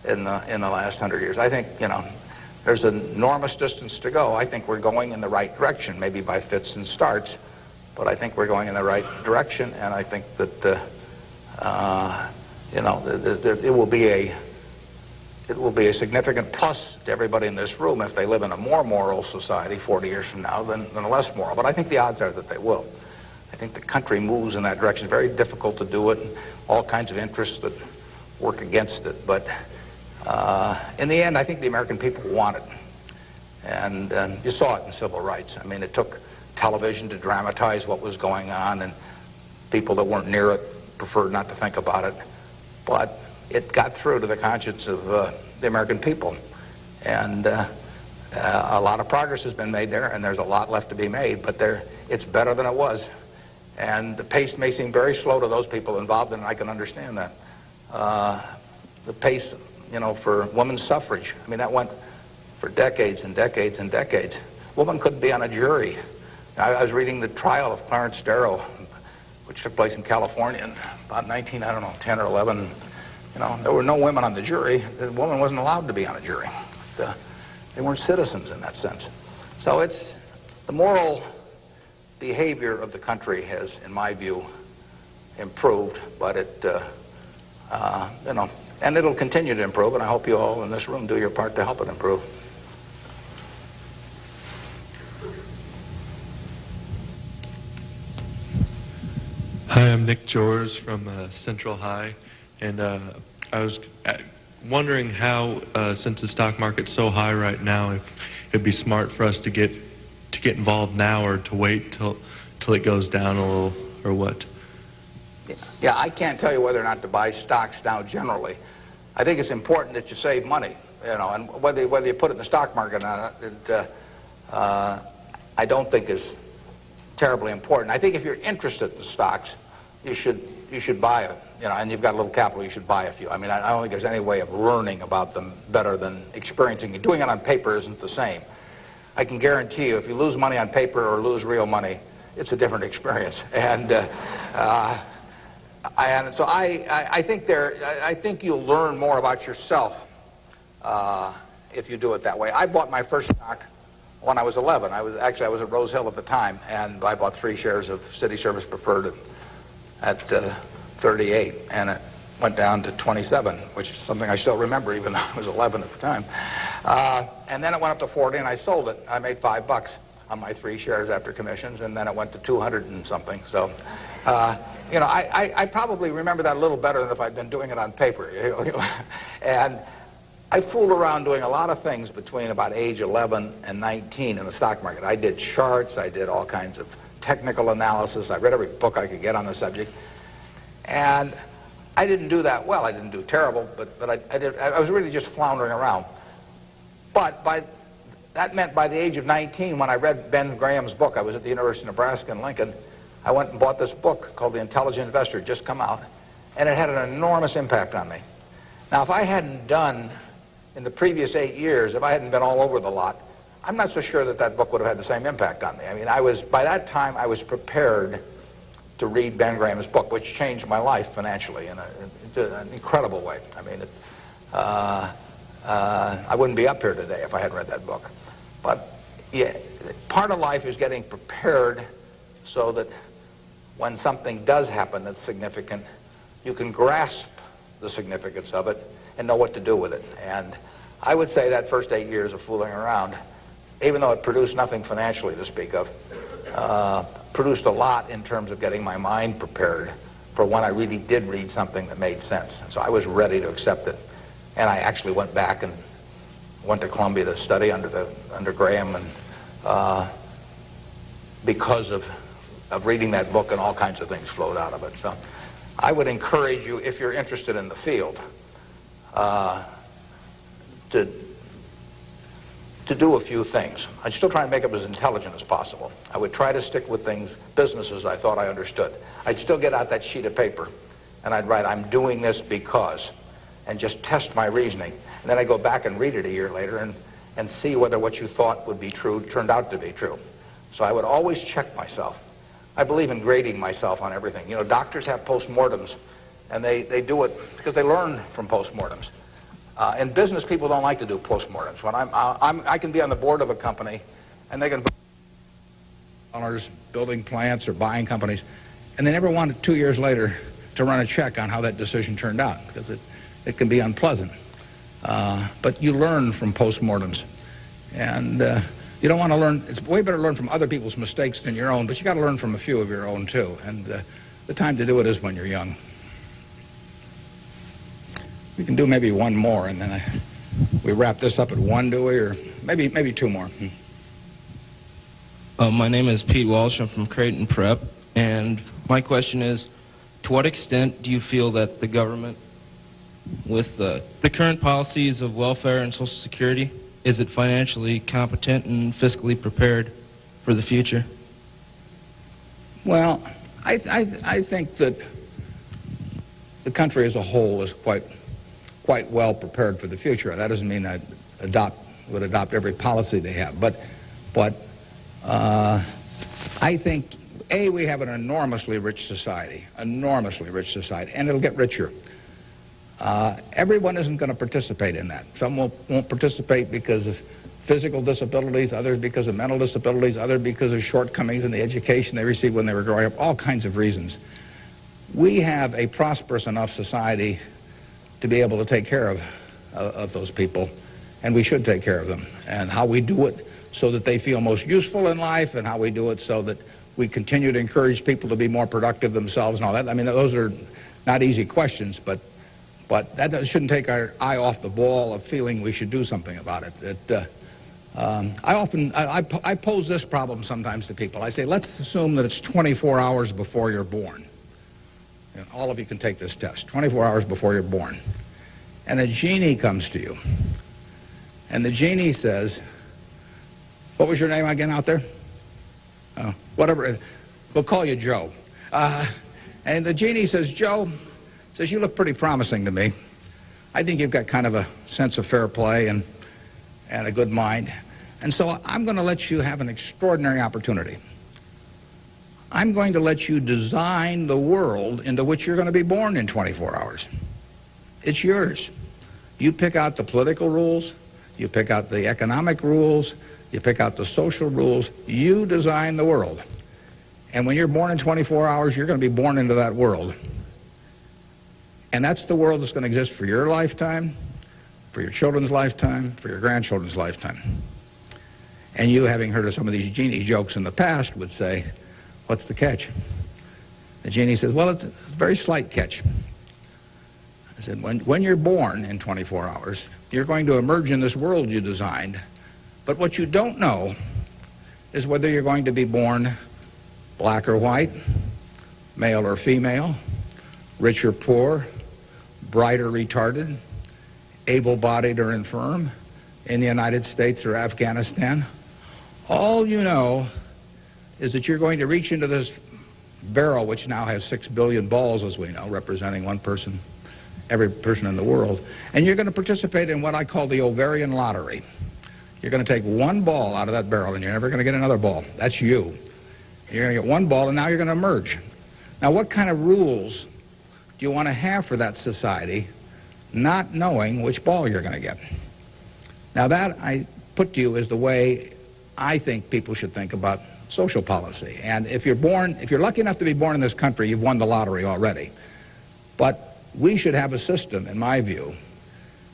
in the last 100 years. I think, you know, there's an enormous distance to go. I think we're going in the right direction, maybe by fits and starts, but I think we're going in the right direction, and I think that you know, it will be a significant plus to everybody in this room if they live in a more moral society 40 years from now than a less moral. But I think the odds are that they will. I think the country moves in that direction. It's very difficult to do it, and all kinds of interests that work against it. But in the end, I think the American people want it. And you saw it in civil rights. I mean, it took television to dramatize what was going on, and people that weren't near it preferred not to think about it. But it got through to the conscience of the American people. And a lot of progress has been made there, and there's a lot left to be made, but it's better than it was. And the pace may seem very slow to those people involved, and I can understand that. The pace, you know, for women's suffrage, I mean, that went for decades and decades and decades. Women couldn't be on a jury. I was reading the trial of Clarence Darrow, which took place in California in about 10 or 11. You know, there were no women on the jury. The woman wasn't allowed to be on a jury. They weren't citizens in that sense. So it's the moral behavior of the country has, in my view, improved, but you know, and it'll continue to improve, and I hope you all in this room do your part to help it improve. Hi, I'm Nick Jors from Central High, and I was wondering how, since the stock market's so high right now, if it'd be smart for us to get involved now, or to wait till it goes down a little, or what? Yeah, I can't tell you whether or not to buy stocks now generally. I think it's important that you save money, you know, and whether you put it in the stock market or not, I don't think is terribly important. I think if you're interested in stocks, you should buy it, you know, and you've got a little capital, you should buy a few. I mean, I don't think there's any way of learning about them better than experiencing it. Doing it on paper isn't the same. I can guarantee you, if you lose money on paper or lose real money, it's a different experience. And so I think you'll learn more about yourself if you do it that way. I bought my first stock when I was 11. I was at Rose Hill at the time, and I bought 3 shares of City Service Preferred at 38, and it went down to 27, which is something I still remember, even though I was 11 at the time. And then it went up to 40, and I sold it. I made $5 on my 3 shares after commissions, and then it went to 200 and something. So, you know, I probably remember that a little better than if I'd been doing it on paper. And I fooled around doing a lot of things between about age 11 and 19 in the stock market. I did charts, I did all kinds of technical analysis, I read every book I could get on the subject, and I didn't do that well. I didn't do terrible, but I was really just floundering around. But that meant by the age of 19, when I read Ben Graham's book, I was at the University of Nebraska in Lincoln, I went and bought this book called The Intelligent Investor. It just come out, and it had an enormous impact on me. Now, if I hadn't done, in the previous 8 years, if I hadn't been all over the lot, I'm not so sure that book would have had the same impact on me. I mean, by that time, I was prepared to read Ben Graham's book, which changed my life financially in an incredible way. I mean, I wouldn't be up here today if I hadn't read that book. But yeah, part of life is getting prepared so that when something does happen that's significant, you can grasp the significance of it and know what to do with it. And I would say that first 8 years of fooling around, even though it produced nothing financially to speak of, produced a lot in terms of getting my mind prepared for when I really did read something that made sense. And so I was ready to accept it. And I actually went back and went to Columbia to study under Graham, and because of reading that book, and all kinds of things flowed out of it. So I would encourage you, if you're interested in the field, to do a few things. I'd still try and make them as intelligent as possible. I would try to stick with businesses I thought I understood. I'd still get out that sheet of paper, and I'd write, I'm doing this because, and just test my reasoning. And then I'd go back and read it a year later and see whether what you thought would be true turned out to be true. So I would always check myself. I believe in grading myself on everything. You know, doctors have postmortems, and they do it because they learn from postmortems. In business, people don't like to do postmortems. When I can be on the board of a company, and they can dollars building plants or buying companies, and they never want it 2 years later to run a check on how that decision turned out, because it can be unpleasant. But you learn from postmortems, and you don't want to learn. It's way better to learn from other people's mistakes than your own, but you got to learn from a few of your own too. And the time to do it is when you're young. We can do maybe one more, and then we wrap this up at one, do we? Or maybe two more. My name is Pete Walsh. I'm from Creighton Prep, and my question is, to what extent do you feel that the government, with the current policies of welfare and Social Security, is it financially competent and fiscally prepared for the future? Well, I think that the country as a whole is quite well prepared for the future. That doesn't mean I would adopt every policy they have, but I think, A, we have an enormously rich society, and it'll get richer. Everyone isn't going to participate in that. Some won't participate because of physical disabilities, others because of mental disabilities, others because of shortcomings in the education they received when they were growing up, all kinds of reasons. We have a prosperous enough society to be able to take care of those people, and we should take care of them. And how we do it so that they feel most useful in life, and how we do it so that we continue to encourage people to be more productive themselves and all that. I mean, those are not easy questions, but that shouldn't take our eye off the ball of feeling we should do something about it. I pose this problem sometimes to people. I say, let's assume that it's 24 hours before you're born. And all of you can take this test, 24 hours before you're born. And a genie comes to you. And the genie says, what was your name again out there? Whatever, we'll call you Joe. And the genie says, Joe, says, you look pretty promising to me. I think you've got kind of a sense of fair play and a good mind. And so I'm going to let you have an extraordinary opportunity. I'm going to let you design the world into which you're going to be born in 24 hours. It's yours. You pick out the political rules, you pick out the economic rules, you pick out the social rules, you design the world. And when you're born in 24 hours, you're going to be born into that world. And that's the world that's going to exist for your lifetime, for your children's lifetime, for your grandchildren's lifetime. And you, having heard of some of these genie jokes in the past, would say, what's the catch? The genie says, well, it's a very slight catch. I said, when you're born in 24 hours, you're going to emerge in this world you designed. But what you don't know is whether you're going to be born black or white, male or female, rich or poor, bright or retarded, able-bodied or infirm, in the United States or Afghanistan. All you know is that you're going to reach into this barrel, which now has 6 billion balls, as we know, representing one person, every person in the world, and you're going to participate in what I call the ovarian lottery. You're going to take one ball out of that barrel, and you're never going to get another ball. That's you. You're going to get one ball, and now you're going to emerge. Now, what kind of rules do you want to have for that society, not knowing which ball you're going to get? Now, that I put to you is the way I think people should think about social policy. And if you're lucky enough to be born in this country, you've won the lottery already. But we should have a system, in my view,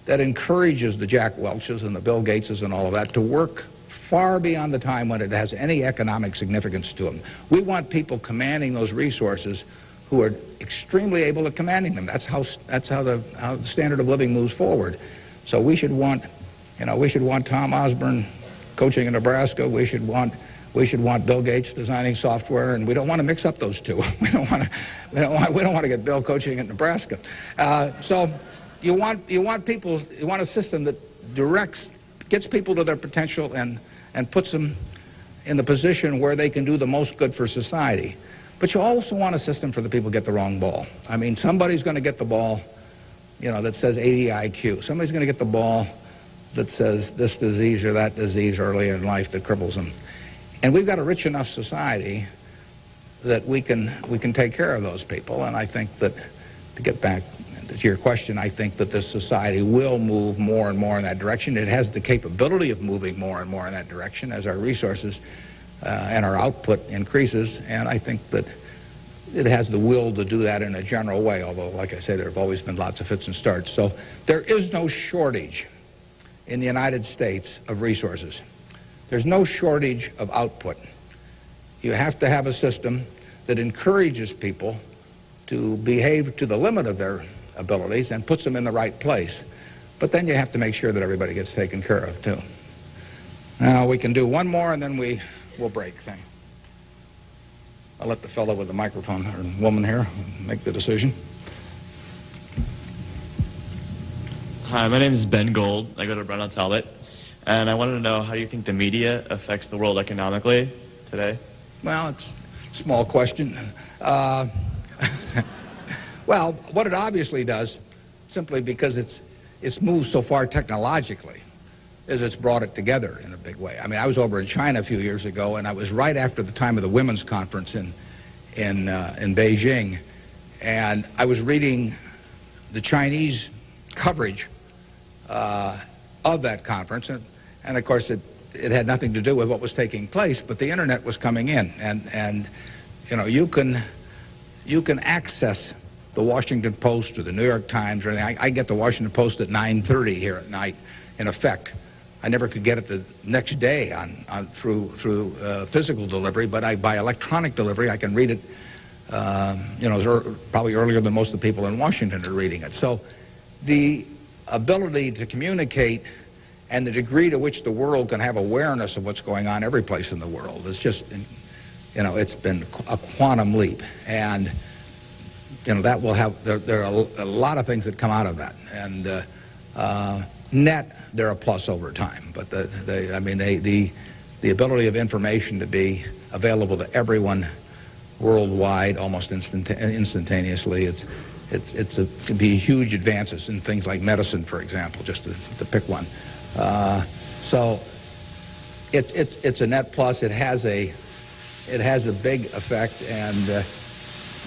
that encourages the Jack Welches and the Bill Gateses and all of that to work far beyond the time when it has any economic significance to them. We want people commanding those resources who are extremely able at commanding them. That's how the standard of living moves forward. So we should want, Tom Osborne coaching in Nebraska. We should want Bill Gates designing software, and we don't want to mix up those two. We don't want to get Bill coaching in Nebraska. So you want a system that gets people to their potential and puts them in the position where they can do the most good for society. But you also want a system for the people who get the wrong ball. I mean, somebody's going to get the ball, that says 80 IQ. Somebody's going to get the ball that says this disease or that disease early in life that cripples them. And we've got a rich enough society that we can take care of those people. And I think that, to get back to your question, I think that this society will move more and more in that direction. It has the capability of moving more and more in that direction as our resources and our output increases. And I think that it has the will to do that in a general way, although, like I say, there have always been lots of fits and starts. So there is no shortage in the United States of resources. There's no shortage of output. You have to have a system that encourages people to behave to the limit of their abilities and puts them in the right place. But then you have to make sure that everybody gets taken care of, too. Now, we can do one more, and then we'll break. I'll let the fellow with the microphone, or woman here, make the decision. Hi, my name is Ben Gold. I go to Brown Talbot. And I wanted to know, how do you think the media affects the world economically today? Well, it's a small question. Well, what it obviously does, simply because it's moved so far technologically, is it's brought it together in a big way. I mean, I was over in China a few years ago, and I was right after the time of the women's conference in Beijing, and I was reading the Chinese coverage of that conference, and of course it had nothing to do with what was taking place, but the internet was coming in, and you can access the Washington Post or the New York Times or anything. I get the Washington Post at 9:30 here at night. In effect, I never could get it the next day through physical delivery, but by electronic delivery I can read it. Probably earlier than most of the people in Washington are reading it. So the ability to communicate and the degree to which the world can have awareness of what's going on every place in the world is just, it's been a quantum leap. And, that will have, there are a lot of things that come out of that. And net, they're a plus over time. But the ability of information to be available to everyone worldwide almost instantaneously, it can be huge advances in things like medicine, for example, just to pick one. So it's a net plus. It has a big effect, and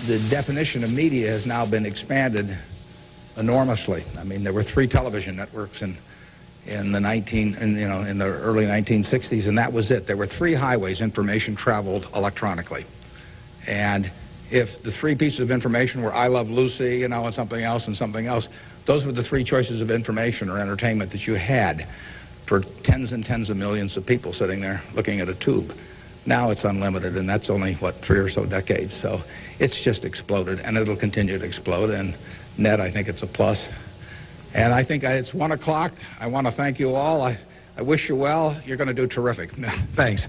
the definition of media has now been expanded enormously. I mean, there were 3 television networks in the early 1960s, and that was it. There were 3 highways information traveled electronically, and if the 3 pieces of information were I Love Lucy, and something else, those were the 3 choices of information or entertainment that you had for tens and tens of millions of people sitting there looking at a tube. Now it's unlimited, and that's only, 3 or so decades. So it's just exploded, and it'll continue to explode. And net, I think it's a plus. And I think it's 1 o'clock. I want to thank you all. I wish you well. You're going to do terrific. Thanks.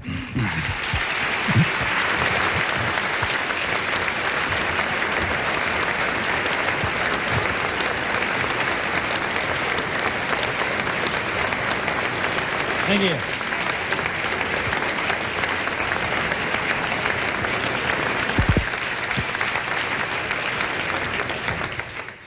Thank you.